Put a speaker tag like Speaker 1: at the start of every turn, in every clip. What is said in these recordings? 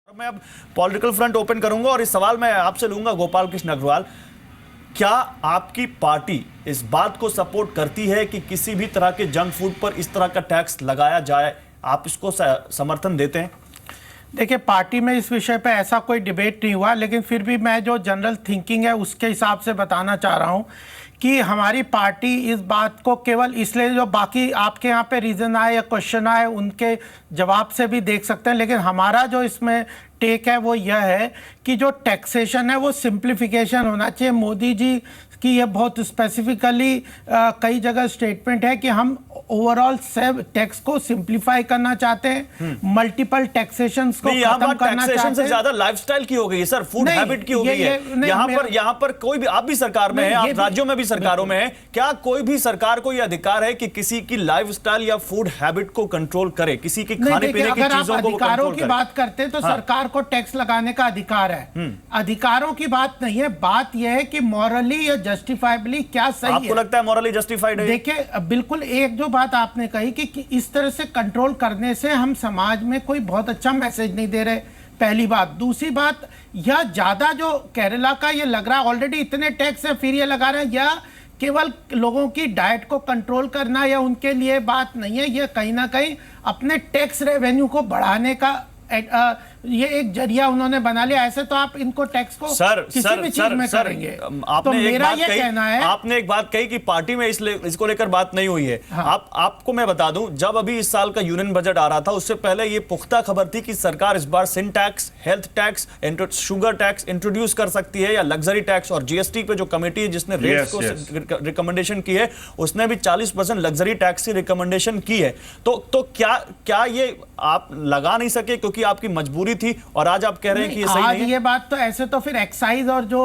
Speaker 1: मैं अब political front open करूंगा और इस सवाल मैं आपसे लूंगा गोपाल कृष्ण अग्रवाल, क्या आपकी पार्टी इस बात को सपोर्ट करती है कि किसी भी तरह के जंक फूड पर इस तरह का टैक्स लगाया जाए? आप इसको समर्थन देते हैं?
Speaker 2: देखिए, पार्टी में इस विषय पे ऐसा कोई डिबेट नहीं हुआ, लेकिन फिर भी मैं जो जनरल थिंकिंग है उसके हिसाब से बताना चाह रहा हूं कि हमारी पार्टी इस बात को केवल इसलिए, जो बाकी आपके यहाँ पे रीज़न आए या क्वेश्चन आए उनके जवाब से भी देख सकते हैं, लेकिन हमारा जो इसमें टेक है वो यह है कि जो टैक्सेशन है वो सिंप्लीफिकेशन होना चाहिए। मोदी जी की ये बहुत स्पेसिफिकली कई जगह स्टेटमेंट है कि हम ओवरऑल सब टैक्स को सिंप्लीफाई करना चाहते हैं, मल्टीपल टैक्सेशन को खत्म करना चाहते हैं।
Speaker 1: से ज्यादा लाइफस्टाइल की हो गई है सर, फूड हैबिट की हो गई है। यहाँ पर कोई भी, आप भी सरकार में हैं, आप राज्यों में भी सरकारों में हैं, क्या कोई भी सरकार को यह अधिकार है कि किसी की लाइफस्टाइल या फूड हैबिट को कंट्रोल करे, किसी की खाने पीने की चीजों को
Speaker 2: अधिकारों की बात करते हैं तो सरकार को टैक्स लगाने का अधिकार है, अधिकारों की बात नहीं है। बात यह है कि मॉरली या जस्टिफाइबली क्या सही है।
Speaker 1: आपको लगता है मॉरली जस्टिफाइड है?
Speaker 2: देखिए, बिल्कुल एक जो बात आपने कही कि इस तरह से कंट्रोल करने से हम समाज में कोई बहुत अच्छा मैसेज नहीं दे रहे, पहली बात। दूसरी बात, यह ज्यादा जो केरला का ये लग रहा है, ऑलरेडी इतने टैक्स है फिर ये लगा रहे हैं, या केवल लोगों की डाइट को कंट्रोल करना या उनके लिए बात नहीं है, यह कहीं ना कहीं अपने टैक्स रेवेन्यू को बढ़ाने का ये एक जरिया उन्होंने बना लिया। ऐसे तो आप इनको टैक्स को किसी भी चीज में करेंगे। तो मेरा ये कहना है,
Speaker 1: आपने एक बात कही कि पार्टी में इसको लेकर बात नहीं हुई है। हाँ। आपको मैं बता दूं, जब अभी इस साल का यूनियन बजट आ रहा था उससे पहले ये पुख्ता खबर थी कि सरकार इस बार sin tax, health tax, sugar tax introduce कर सकती है, या लग्जरी टैक्स। और जीएसटी पे जो कमेटी है जिसने रेट्स को रिकमेंडेशन की है, उसने भी 40% लग्जरी टैक्स की रिकमेंडेशन की है। तो क्या ये आप लगा नहीं सके क्योंकि आपकी मजबूरी थी, और आज आप कह रहे हैं कि ये सही नहीं है?
Speaker 2: ये बात तो ऐसे तो फिर एक्साइज और जो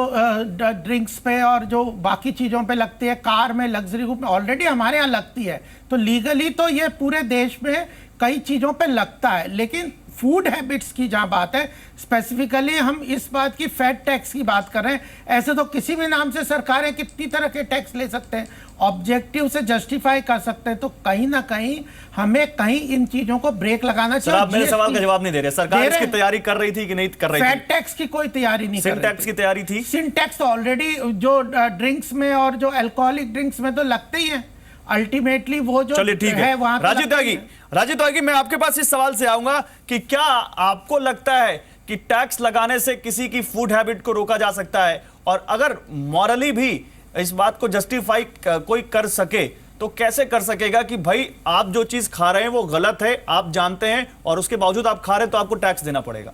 Speaker 2: ड्रिंक्स पे और जो बाकी चीजों पे लगती है, कार में, लग्जरी ग्रुप में ऑलरेडी हमारे यहाँ लगती है, तो लीगली तो ये पूरे देश में कई चीजों पे लगता है। लेकिन फूड हैबिट्स की जहां बात है, स्पेसिफिकली हम इस बात की फैट टैक्स की बात कर रहे हैं। ऐसे तो किसी भी नाम से सरकारें कितनी तरह के टैक्स ले सकते हैं, ऑब्जेक्टिव से जस्टिफाई कर सकते हैं। तो कहीं ना कहीं हमें कहीं इन चीजों को ब्रेक लगाना चाहिए।
Speaker 1: आप मेरे सवाल का जवाब नहीं दे रहे। सरकार इसकी तैयारी कर रही थी कि नहीं कर रही थी?
Speaker 2: फैट टैक्स की कोई तैयारी नहीं,
Speaker 1: सिन टैक्स की तैयारी थी।
Speaker 2: सिन टैक्स तो ऑलरेडी जो ड्रिंक्स में और जो अल्कोहलिक ड्रिंक्स में तो लगते ही है, अल्टीमेटली वो जो है वहां।
Speaker 1: राजीव त्यागी, मैं आपके पास इस सवाल से आऊंगा कि क्या आपको लगता है कि टैक्स लगाने से किसी की फूड हैबिट को रोका जा सकता है? और अगर मॉरली भी इस बात को जस्टिफाई कोई कर सके तो कैसे कर सकेगा कि भाई आप जो चीज खा रहे हैं वो गलत है, आप जानते हैं, और उसके बावजूद आप खा रहे हैं तो आपको टैक्स देना पड़ेगा?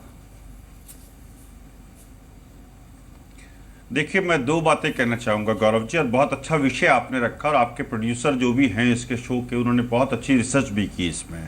Speaker 3: देखिए, मैं दो बातें कहना चाहूंगा गौरव जी, और बहुत अच्छा विषय आपने रखा, और आपके प्रोड्यूसर जो भी हैं इसके शो के, उन्होंने बहुत अच्छी रिसर्च भी की इसमें।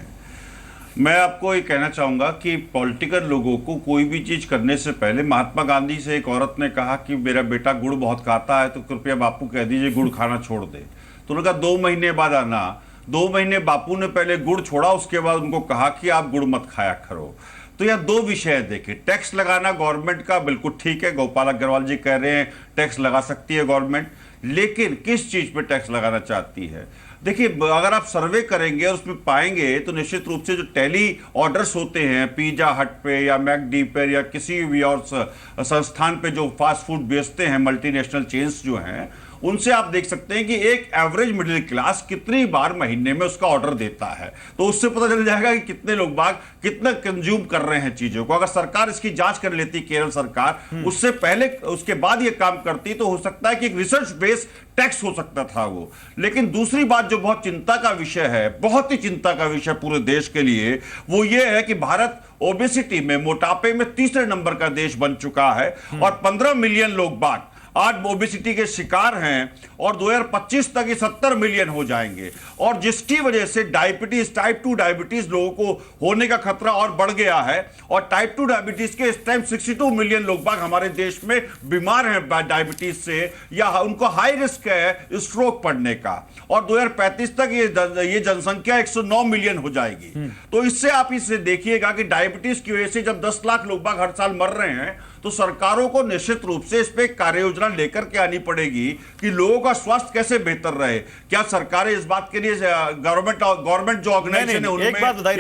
Speaker 3: मैं आपको ये कहना चाहूंगा कि पॉलिटिकल लोगों को कोई भी चीज करने से पहले, महात्मा गांधी से एक औरत ने कहा कि मेरा बेटा गुड़ बहुत खाता है तो कृपया बापू कह दीजिए गुड़ खाना छोड़ दे। तो उन्होंने कहा 2 महीने बाद आना। 2 महीने बापू ने पहले गुड़ छोड़ा, उसके बाद उनको कहा कि आप गुड़ मत खाया करो। तो यह दो विषय है। देखिए, टैक्स लगाना गवर्नमेंट का बिल्कुल ठीक है, गोपाल अग्रवाल जी कह रहे हैं टैक्स लगा सकती है गवर्नमेंट, लेकिन किस चीज पे टैक्स लगाना चाहती है? देखिए, अगर आप सर्वे करेंगे और उसमें पाएंगे तो निश्चित रूप से जो टेली ऑर्डर्स होते हैं पिज्जा हट पे या मैकडी पे या किसी भी और संस्थान पे जो फास्ट फूड बेचते हैं, मल्टीनेशनल चेन्स जो हैं, उनसे आप देख सकते हैं कि एक एवरेज मिडिल क्लास कितनी बार महीने में उसका ऑर्डर देता है। तो उससे पता चल जाएगा कि कितने लोग बाग कितना कंज्यूम कर रहे हैं चीजों को। अगर सरकार इसकी जांच कर लेती, केरल सरकार उससे पहले उसके बाद ये काम करती, तो हो सकता है कि एक रिसर्च बेस्ड टैक्स हो सकता था वो। लेकिन दूसरी बात जो बहुत चिंता का विषय है, बहुत ही चिंता का विषय पूरे देश के लिए, वो ये है कि भारत ओबेसिटी में, मोटापे में 3रे नंबर का देश बन चुका है, और 15 मिलियन लोग बाग आज ओबेसिटी के शिकार हैं, और 2025 तक ये 70 मिलियन हो जाएंगे, और जिसकी वजह से डायबिटीज, टाइप 2 डायबिटीज लोगों को होने का खतरा और बढ़ गया है। और टाइप 2 डायबिटीज के इस टाइम 62 मिलियन लोग बाग हमारे देश में बीमार हैं डायबिटीज से, या उनको हाई रिस्क है स्ट्रोक पड़ने का, और 2035 तक ये जनसंख्या 109 मिलियन हो जाएगी। तो इससे आप इसे देखिएगा कि डायबिटीज की वजह से जब 10 लाख लोग बाग हर साल मर रहे हैं, तो सरकारों को निश्चित रूप से इस पे कार्य योजना योजना लेकर के आनी पड़ेगी कि लोगों का स्वास्थ्य कैसे बेहतर रहे। क्या सरकारें इस बात के लिए गवर्नमेंट जो ऑर्गेनाइजेशन है उनमें,
Speaker 1: एक बात बताइए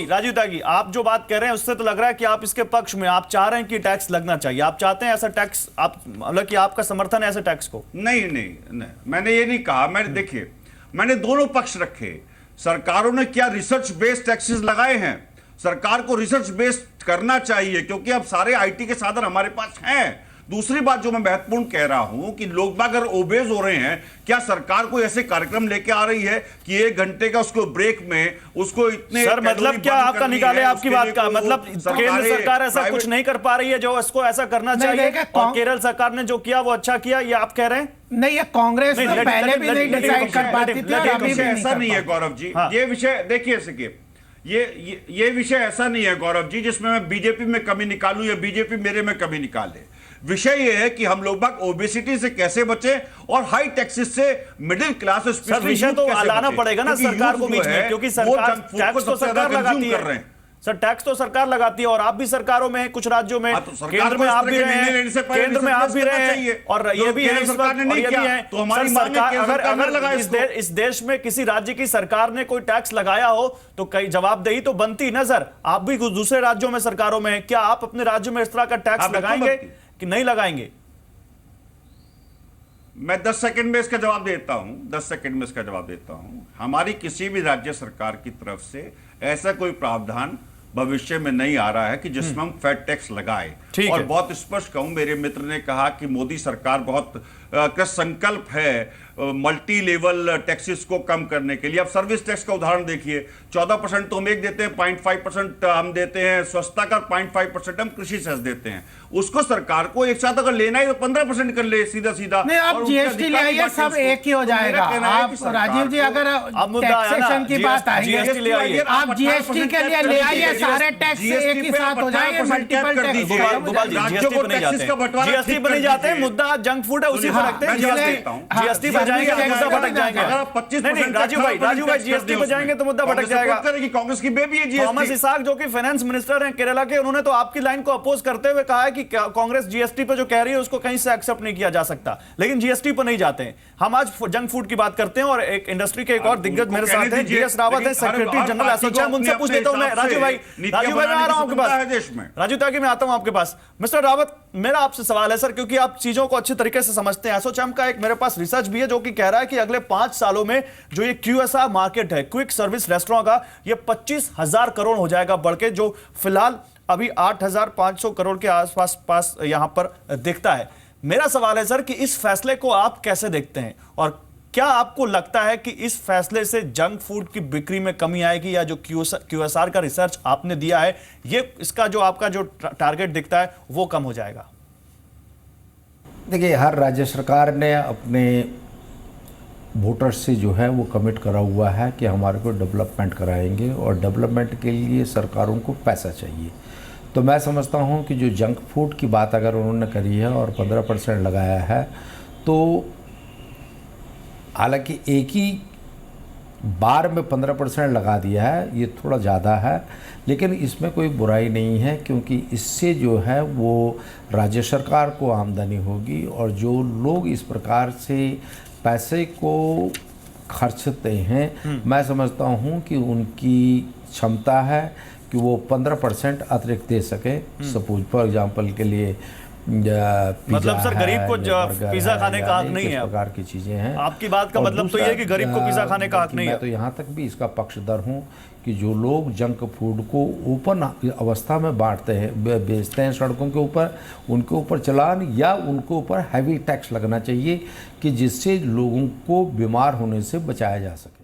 Speaker 1: राजीव त्यागी, आप जो बात कर रहे हैं उससे तो लग रहा है कि आप इसके पक्ष में, आप चाह रहे हैं कि टैक्स लगना चाहिए, आप चाहते हैं ऐसा टैक्स, आप मतलब कि आपका समर्थन है ऐसे टैक्स को?
Speaker 3: नहीं, मैंने ये नहीं कहा। देखिए, मैंने दोनों पक्ष रखे। सरकारों ने क्या रिसर्च बेस्ड टैक्सेस लगाए हैं? सरकार को रिसर्च बेस्ड करना चाहिए, क्योंकि अब सारे आईटी के साधन हमारे पास हैं। दूसरी बात जो मैं महत्वपूर्ण कह रहा हूं कि लोग अगर ओबेज हो रहे हैं, क्या सरकार कोई ऐसे कार्यक्रम लेके आ रही है कि 1 घंटे का उसको ब्रेक में उसको इतने,
Speaker 1: सर मतलब क्या आपका निकाले आपकी बात का मतलब केंद्र सरकार ऐसा कुछ नहीं कर पा रही है जो इसको ऐसा करना चाहिए, और केरल सरकार ने जो किया वो अच्छा किया, ये आप कह रहे हैं?
Speaker 2: नहीं, ये कांग्रेस तो पहले भी नहीं डिसाइड कर पाती थी और अभी भी
Speaker 3: ऐसा नहीं है गौरव जी। ये विषय देखिए सके, ये विषय ऐसा नहीं है गौरव जी जिसमें मैं बीजेपी में कमी निकालूं या बीजेपी मेरे में कमी निकाले। विषय यह है कि हम लोग बाग ओबेसिटी से कैसे बचे और हाई टैक्सेस से मिडिल क्लास,
Speaker 1: विषय तो लाना पड़ेगा ना सरकार को बीच में, क्योंकि सरकार टैक्स तो सरकार लगाती है। सर टैक्स तो सरकार लगाती है और आप भी सरकारों में, कुछ राज्यों में, केंद्र में आप भी रहे हैं, केंद्र में आप भी रहे हैं, और ये भी है इस वक्त, और ये भी है। तो हमारी सरकार, अगर इस देश में किसी राज्य की सरकार ने कोई टैक्स लगाया हो तो कई जवाबदेही तो बनती न सर। आप भी कुछ दूसरे राज्यों में सरकारों में, क्या आप अपने राज्य में इस तरह का टैक्स लगाएंगे कि नहीं लगाएंगे?
Speaker 3: मैं 10 सेकंड में इसका जवाब देता हूं, 10 सेकंड में इसका जवाब देता हूं। हमारी किसी भी राज्य सरकार की तरफ से ऐसा कोई प्रावधान भविष्य में नहीं आ रहा है कि जिसमें हम फैट टैक्स लगाए। और बहुत स्पष्ट कहूं, मेरे मित्र ने कहा कि मोदी सरकार बहुत कृत संकल्प है मल्टी लेवल टैक्सेस को कम करने के लिए। अब सर्विस टैक्स का उदाहरण देखिए, 14% तो हम एक देते हैं, 0.5% हम देते हैं स्वच्छता का, 0.5% हम कृषि सेस देते हैं। उसको सरकार को एक साथ अगर लेना है तो 15% कर ले सीधा सीधा।
Speaker 2: नहीं, आप जीएसटी ले आइए, सब एक ही हो जाएगा। आप राजीव जी अगर टैक्सेशन की बात आएगी, आप जीएसटी के लिए ले आइए, सारे टैक्स एक ही साथ हो जाएंगे, मल्टीपल टैक्स।
Speaker 1: जीएसटी पर नहीं जाते, मुद्दा जंक फूड है उसी पर रखते हैं। जीएसटी पर जाएंगे तो मुद्दा भटक जाएगा। नहीं राजीव भाई जीएसटी पर जाएंगे तो मुद्दा भटक जाएगा।
Speaker 3: कांग्रेस की बेबी है
Speaker 1: थॉमस इसाक जो कि फाइनेंस मिनिस्टर हैं केरला के, उन्होंने तो आपकी लाइन को अपोज करते हुए कहा है कि कांग्रेस जीएसटी पर जो कह रही है उसको कहीं से एक्सेप्ट नहीं किया जा सकता, लेकिन जीएसटी पर नहीं जाते हैं। हम आज जंक फूड की बात करते हैं और एक इंडस्ट्री के एक और दिग्गज मेरे साथ हैं, जीएस रावत है, सेक्रेटरी जनरल एसोचैम। उनसे पूछ लेता हूं मैं। राजीव भाई मैं आ रहा हूं आपके पास, राजीव त्यागी मैं आता हूं आपके पास। मिस्टर रावत, मेरा आपसे सवाल है सर, क्योंकि आप चीजों को अच्छे तरीके से समझते हैं। एसोचैम का एक मेरे पास रिसर्च भी है जो कि कह रहा है कि अगले 5 सालों में जो ये QSR मार्केट है, क्विक सर्विस रेस्टोरेंट का, ये 25,000 करोड़ हो जाएगा बढ़ के, जो फिलहाल अभी 8,500 करोड़ के आसपास यहां पर दिखता है। मेरा सवाल है सर कि इस फैसले को आप कैसे देखते हैं, और क्या आपको लगता है कि इस फैसले से जंक फूड की बिक्री में कमी आएगी, या जो QSR का रिसर्च आपने दिया है, ये इसका जो आपका जो टारगेट दिखता है वो कम हो जाएगा?
Speaker 4: देखिए, हर राज्य सरकार ने अपने वोटर्स से जो है वो कमिट करा हुआ है कि हमारे को डेवलपमेंट कराएंगे, और डेवलपमेंट के लिए सरकारों को पैसा चाहिए। तो मैं समझता हूँ कि जो जंक फूड की बात अगर उन्होंने करी है और 15% लगाया है, तो हालांकि एक ही बार में 15% लगा दिया है, ये थोड़ा ज़्यादा है, लेकिन इसमें कोई बुराई नहीं है, क्योंकि इससे जो है वो राज्य सरकार को आमदनी होगी, और जो लोग इस प्रकार से पैसे को खर्चते हैं, मैं समझता हूँ कि उनकी क्षमता है कि वो 15% अतिरिक्त दे सके। सपोज फॉर एग्जांपल के लिए
Speaker 1: मतलब सर गरीब को पिज्जा खाने का हक नहीं है,
Speaker 4: प्रकार की चीजें हैं।
Speaker 1: आपकी बात का मतलब तो ये है कि गरीब को पिज्जा खाने का हक नहीं है।
Speaker 4: मैं तो यहाँ तक भी इसका पक्षधर हूँ कि जो लोग जंक फूड को ओपन अवस्था में बांटते हैं, बेचते हैं सड़कों के ऊपर, उनके ऊपर चालान या उनके ऊपर हैवी टैक्स लगना चाहिए, कि जिससे लोगों को बीमार होने से बचाया जा सके।